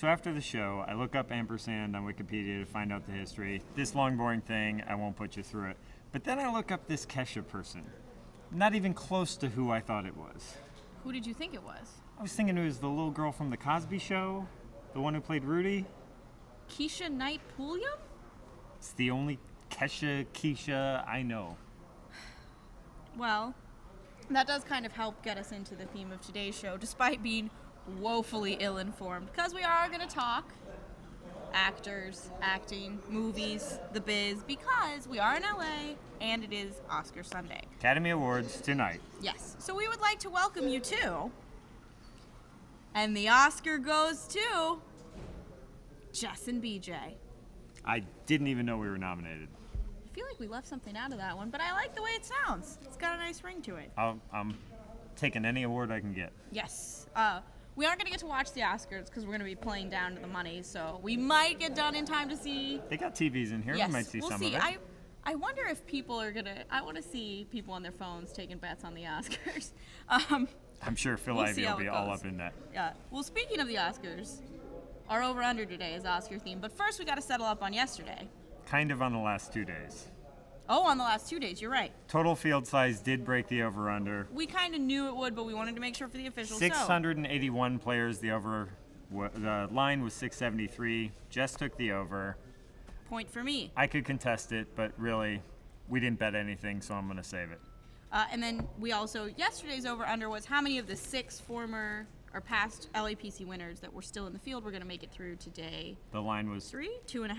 So after the show, I look up ampersand on Wikipedia to find out the history. This long, boring thing, I won't put you through it. But then I look up this Kesha person. Not even close to who I thought it was. Who did you think it was? I was thinking it was the little girl from The Cosby Show, the one who played Rudy. Keisha Knight Pulliam? It's the only Keisha I know. Well, that does kind of help get us into the theme of today's show, despite being woefully ill-informed, because we are going to talk actors, acting, movies, the biz, because we are in LA and it is Oscar Sunday. Academy Awards tonight. Yes. So we would like to welcome you to, and the Oscar goes to Jess and BJ. I didn't even know we were nominated. I feel like we left something out of that one, but I like the way it sounds. It's got a nice ring to it. I'm taking any award I can get. Yes. We aren't going to get to watch the Oscars because we're going to be playing down to the money, so we might get done in time to see. They got TVs in here. Yes, We might see we'll some see. of it. I wonder if people are going to. I want to see people on their phones taking bets on the Oscars. I'm sure Phil we'll Ivey will be all up in that. Yeah. Well, speaking of the Oscars, our over-under today is Oscar themed, but first we got to settle up on yesterday. Kind of on the last 2 days. Oh, on the last 2 days, you're right. Total field size did break the over-under. We kind of knew it would, but we wanted to make sure for the official. 681 players. The line was 673. Jess took the over. Point for me. I could contest it, but really, we didn't bet anything, so I'm going to save it. And then we also, yesterday's over-under was how many of the 6 former or past LAPC winners that were still in the field were going to make it through today. The line was 3, 2.5?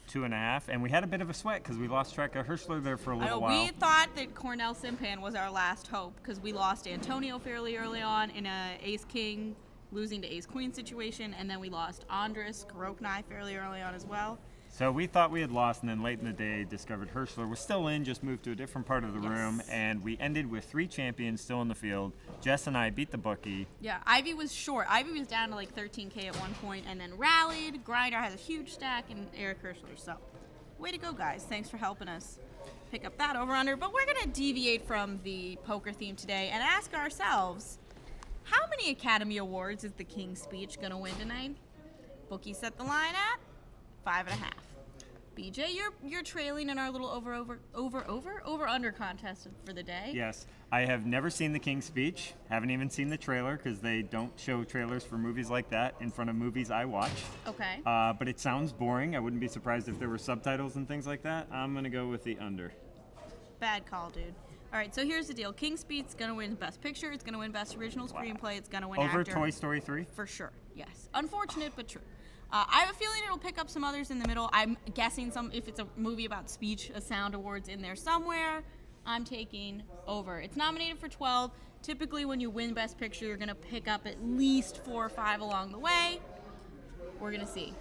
2.5, and we had a bit of a sweat because we lost track of Hirschler there for a little while. We thought that Cornell Simpan was our last hope because we lost Antonio fairly early on in a ace-king, losing to ace-queen situation, and then we lost Andres Karoknai fairly early on as well. So we thought we had lost, and then late in the day discovered Hirschler was still in, just moved to a different part of the room, and we ended with 3 champions still in the field. Jess and I beat the bookie. Yeah, Ivy was short. Ivy was down to like 13K at one point and then rallied. Grinder has a huge stack, and Eric Hirschler. So, way to go, guys. Thanks for helping us pick up that over-under. But we're going to deviate from the poker theme today and ask ourselves, how many Academy Awards is the King's Speech going to win tonight? Bookie set the line at 5.5. BJ, you're trailing in our little over-under contest for the day. Yes. I have never seen The King's Speech. Haven't even seen the trailer because they don't show trailers for movies like that in front of movies I watch. Okay. But it sounds boring. I wouldn't be surprised if there were subtitles and things like that. I'm going to go with the under. Bad call, dude. All right, so here's the deal. King's Speech is going to win Best Picture. It's going to win Best Original Screenplay. It's going to win Over Actor. Toy Story 3? For sure, yes. Unfortunate, but true. I have a feeling it'll pick up some others in the middle. I'm guessing if it's a movie about speech, a Sound Awards in there somewhere. I'm taking over. It's nominated for 12. Typically, when you win Best Picture, you're going to pick up at least 4 or 5 along the way. We're going to see.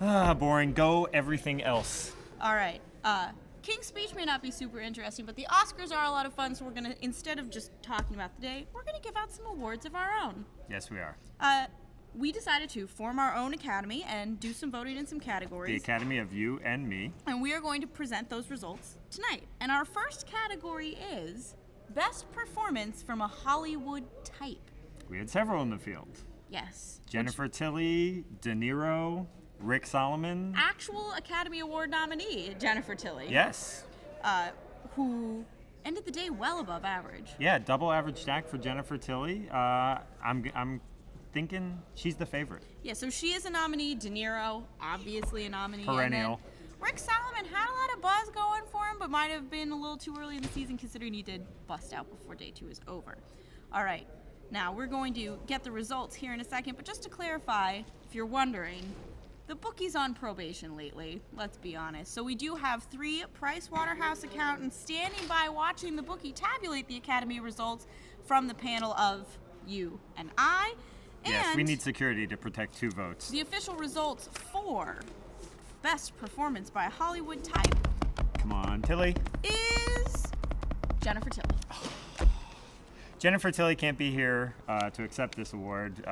Boring. Go everything else. All right. King's Speech may not be super interesting, but the Oscars are a lot of fun, so we're going to, instead of just talking about the day, we're going to give out some awards of our own. Yes, we are. We decided to form our own academy and do some voting in some categories. The Academy of You and Me. And we are going to present those results tonight. And our first category is Best Performance from a Hollywood Type. We had several in the field. Yes. Jennifer Tilly, De Niro, Rick Solomon. Actual Academy Award nominee, Jennifer Tilly. Yes. Who ended the day well above average. Yeah, double average stack for Jennifer Tilly. I'm thinking she's the favorite. Yeah, so she is a nominee. De Niro, obviously a nominee. Perennial. Rick Solomon had a lot of buzz going for him, but might have been a little too early in the season considering he did bust out before day 2 is over. All right, now we're going to get the results here in a second, but just to clarify, if you're wondering, the bookie's on probation lately, let's be honest. So we do have 3 Pricewaterhouse accountants standing by watching the bookie tabulate the Academy results from the panel of you and I. Yes, And we need security to protect 2 votes. the official results for Best Performance by a Hollywood Type Come on, Tilly. is Jennifer Tilly. Jennifer Tilly can't be here to accept this award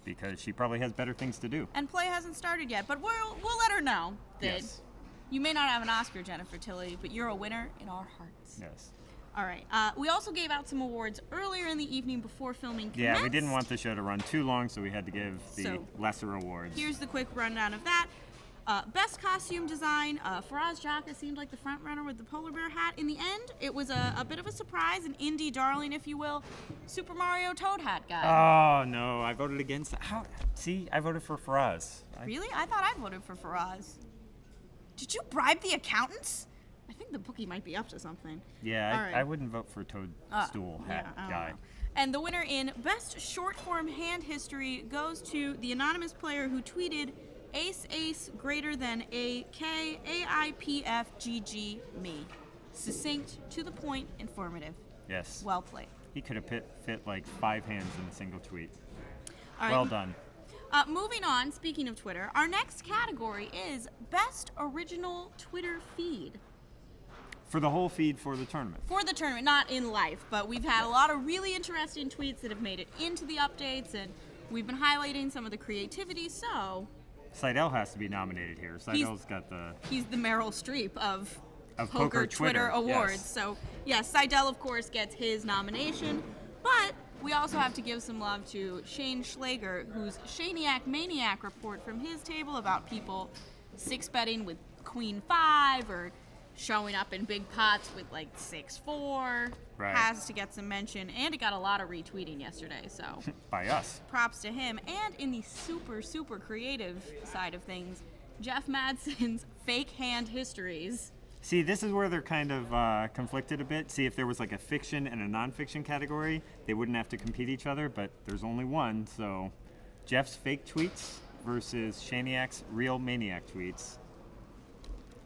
because she probably has better things to do. And play hasn't started yet, but we'll let her know that Yes. you may not have an Oscar, Jennifer Tilly, but you're a winner in our hearts. Yes. All right. We also gave out some awards earlier in the evening before filming commenced. Yeah, we didn't want the show to run too long, so we had to give the So, lesser awards. Here's the quick rundown of that. Best costume design, Faraz Jaka seemed like the front runner with the polar bear hat. In the end, it was a bit of a surprise, an indie darling, if you will, Super Mario Toad hat guy. Oh, no, I voted against that. See, I voted for Faraz. Really? I thought I voted for Faraz. Did you bribe the accountants? I think the bookie might be up to something. Yeah, All right. I wouldn't vote for Toadstool hat I don't guy. know. And the winner in Best Short Form Hand History goes to the anonymous player who tweeted Ace greater than AK AIPF GG me. Succinct, to the point, informative. Yes. Well played. He could have fit like 5 hands in a single tweet. All right. Well done. Moving on, speaking of Twitter, our next category is Best Original Twitter Feed. For the whole feed for the tournament. For the tournament, not in life, but we've had a lot of really interesting tweets that have made it into the updates, and we've been highlighting some of the creativity, so... Seidel has to be nominated here. Seidel's got the... He's the Meryl Streep of Poker Twitter Awards. yes. So, yes, Seidel, of course, gets his nomination, but we also have to give some love to Shane Schlager, whose Shaniac Maniac report from his table about people 6-betting with Queen 5 or showing up in big pots with like 6-4 Right. has to get some mention, and it got a lot of retweeting yesterday, so By us. props to him. And in the super creative side of things, Jeff Madsen's fake hand histories. See, this is where they're kind of conflicted a bit. See, if there was like a fiction and a nonfiction category, they wouldn't have to compete each other, but there's only one, so Jeff's fake tweets versus Shaniac's real maniac tweets.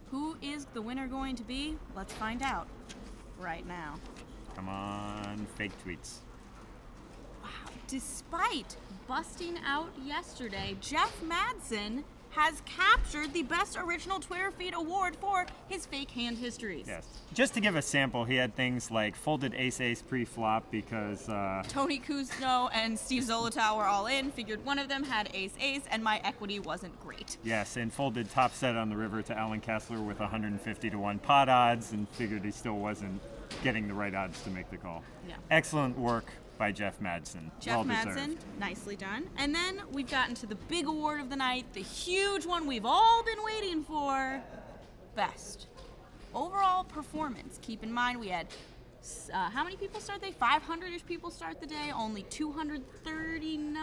Who is the winner going to be? Let's find out right now. Come on, fake tweets. Wow. Despite busting out yesterday, Jeff Madsen has captured the Best Original Twitter Feed award for his fake hand histories. Yes. Just to give a sample, he had things like folded ace-ace pre-flop because... Tony Kuzno and Steve Zolotow were all in, figured one of them had ace-ace, and my equity wasn't great. Yes, and folded top set on the river to Alan Kessler with 150 to 1 pot odds and figured he still wasn't getting the right odds to make the call. Yeah. Excellent work by Jeff Madsen. Jeff Well Madsen, deserved. nicely done. And then we've gotten to the big award of the night, the huge one we've all been waiting for, Best Overall Performance. Keep in mind we had, how many people start the day? 500-ish people start the day, only 239?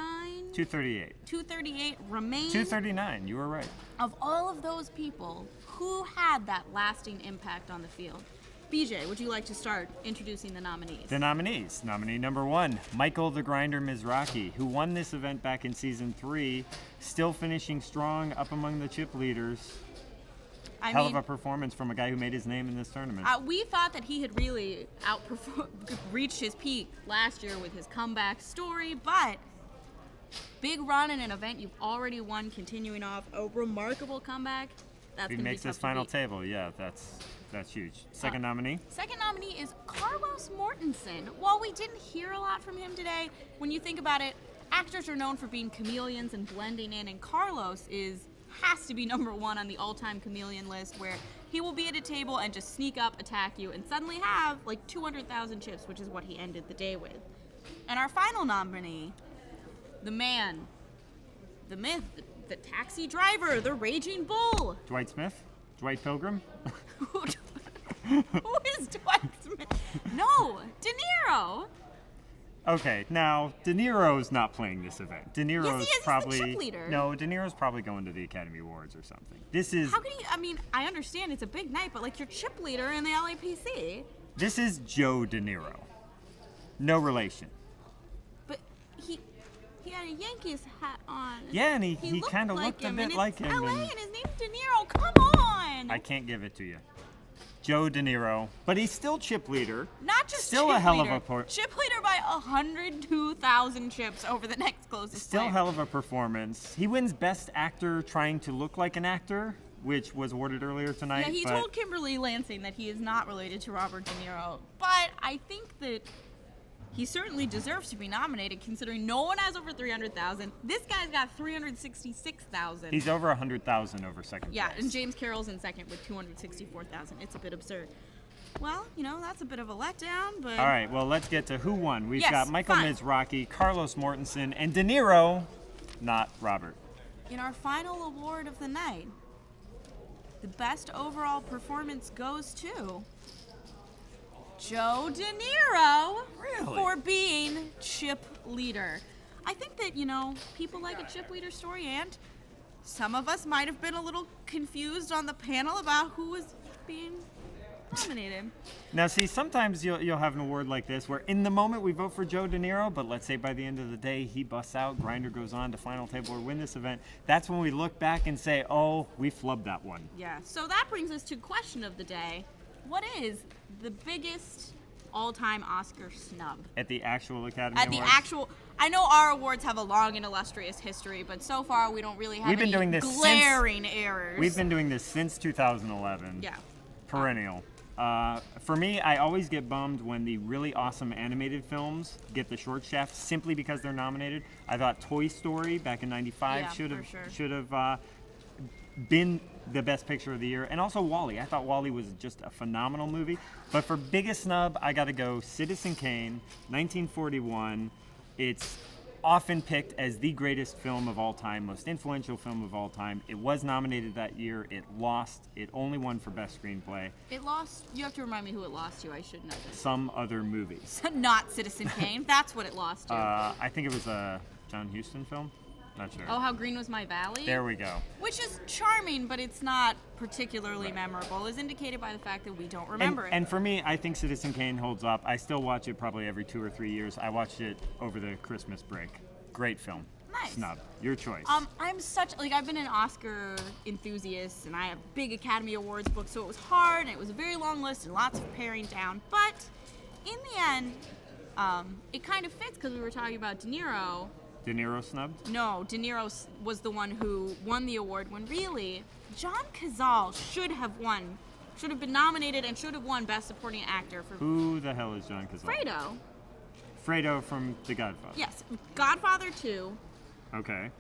238. 238 remain. 239, you were right. Of all of those people, who had that lasting impact on the field? BJ, would you like to start introducing the nominees? The nominees. Nominee number 1, Michael the Grinder Mizrachi, who won this event back in Season 3, still finishing strong up among the chip leaders. Hell of a performance from a guy who made his name in this tournament. We thought that he had really reached his peak last year with his comeback story, but big run in an event you've already won, continuing off a remarkable comeback. That's He going to be makes tough this to final beat. table. Yeah, that's huge. Second nominee? Second nominee is Carlos Mortensen. While we didn't hear a lot from him today, when you think about it, actors are known for being chameleons and blending in, and Carlos has to be number 1 on the all-time chameleon list, where he will be at a table and just sneak up, attack you, and suddenly have like 200,000 chips, which is what he ended the day with. And our final nominee, the man, the myth, the taxi driver, the raging bull. Dwight Smith? Dwight Pilgrim? Who is Dwight Smith? No, De Niro. Okay, now De Niro's not playing this event. De Niro's Yes, he is. He's the probably chip leader. No, De Niro's probably going to the Academy Awards or something. This is How can you? I mean, I understand it's a big night, but like you're chip leader in the LAPC. this is Joe De Niro. No relation. But he had a Yankees hat on. Yeah, and he looked kind of like looked a him, bit and like it's him. LA, and and his name's De Niro. Come on. I can't give it to you. Joe De Niro, but he's still chip leader. Not just still chip a hell leader. of a Chip leader by 102,000 chips over the next closest Still player. hell of a performance. He wins Best Actor trying to look like an actor, which was awarded earlier tonight. Yeah, he but told Kimberly Lansing that he is not related to Robert De Niro, but I think that he certainly deserves to be nominated, considering no one has over 300,000. This guy's got 366,000. he's over 100,000 over second Yeah, place. and James Carroll's in second with 264,000. It's a bit absurd. Well, that's a bit of a letdown, but... All right, well, let's get to who won. We've Yes, got Michael fine. Mizrachi, Carlos Mortensen, and De Niro, not Robert. In our final award of the night, the best overall performance goes to Joe De Niro Really? for being chip leader. I think that, people like a chip leader story, and some of us might have been a little confused on the panel about who was being nominated. Now, see, sometimes you'll have an award like this where in the moment we vote for Joe De Niro, but let's say by the end of the day he busts out, Grindr goes on to final table or win this event. That's when we look back and say, oh, we flubbed that one. Yeah, so that brings us to question of the day. What is the biggest all-time Oscar snub? At the actual Academy At the Awards? actual... I know our awards have a long and illustrious history, but so far we don't really have We've been any doing this glaring errors. We've been doing this since 2011. Yeah. Perennial. For me, I always get bummed when the really awesome animated films get the short shaft simply because they're nominated. I thought Toy Story back in '95 Yeah, should for sure. have been the best picture of the year, and also WALL-E. I thought WALL-E was just a phenomenal movie. But for biggest snub, I got to go Citizen Kane, 1941. It's often picked as the greatest film of all time, most influential film of all time. It was nominated that year. It lost. It only won for best screenplay. It lost... You have to remind me who it lost to. I should know this. Some other movies. Not Citizen Kane. That's what it lost to. I think it was a John Huston film. Not sure. Oh, How Green Was My Valley? There we go. Which is charming, but it's not particularly memorable, as indicated by the fact that we don't remember it. And for me, I think Citizen Kane holds up. I still watch it probably every 2 or 3 years. I watched it over the Christmas break. Great film. Nice. Snub. Your choice. I'm such I've been an Oscar enthusiast, and I have big Academy Awards books, so it was hard, and it was a very long list and lots of paring down. But in the end, it kind of fits because we were talking about De Niro. De Niro snubbed? No, De Niro was the one who won the award when really John Cazale should have won, should have been nominated and should have won Best Supporting Actor for Who the hell is John Cazale? Fredo. Fredo from The Godfather. Yes, Godfather 2. Okay.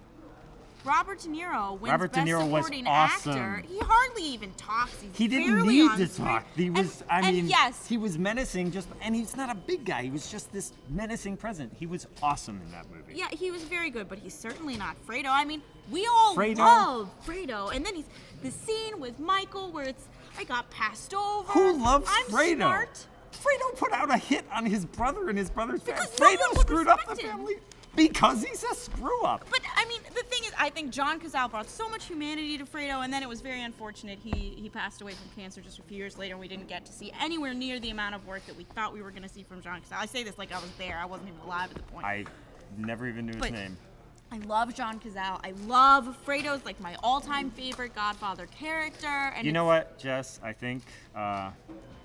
Robert De Niro wins Robert De Best Niro was Supporting awesome. Actor. He hardly even talks. He didn't barely need on to screen. talk. He was, And yes, he was menacing, and he's not a big guy. He was just this menacing presence. He was awesome in that movie. yeah, he was very good, but he's certainly not Fredo. I mean, we all Fredo? love Fredo. And then he's the scene with Michael where it's, I got passed over. Who loves I'm Fredo? Smart. Fredo put out a hit on his brother and his brother's family. Because no one Fredo would screwed up the respect him. family because he's a screw up. But I mean, the thing is, I think John Cazale brought so much humanity to Fredo, and then it was very unfortunate he passed away from cancer just a few years later. And we didn't get to see anywhere near the amount of work that we thought we were going to see from John Cazale. I say this like I was there; I wasn't even alive at the point. I never even knew his But name. I love John Cazale. I love Fredo's like my all-time favorite Godfather character. And You know what, Jess? I think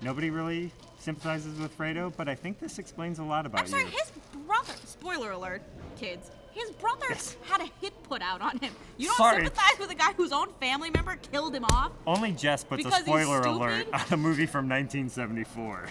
nobody really sympathizes with Fredo, but I think this explains a lot about I'm sorry, you. his brother. Spoiler alert, kids. His brother Yes. had a hit put out on him. You don't Sorry. sympathize with a guy whose own family member killed him off? Only Jess puts Because a he's spoiler alert stupid? on a movie from 1974.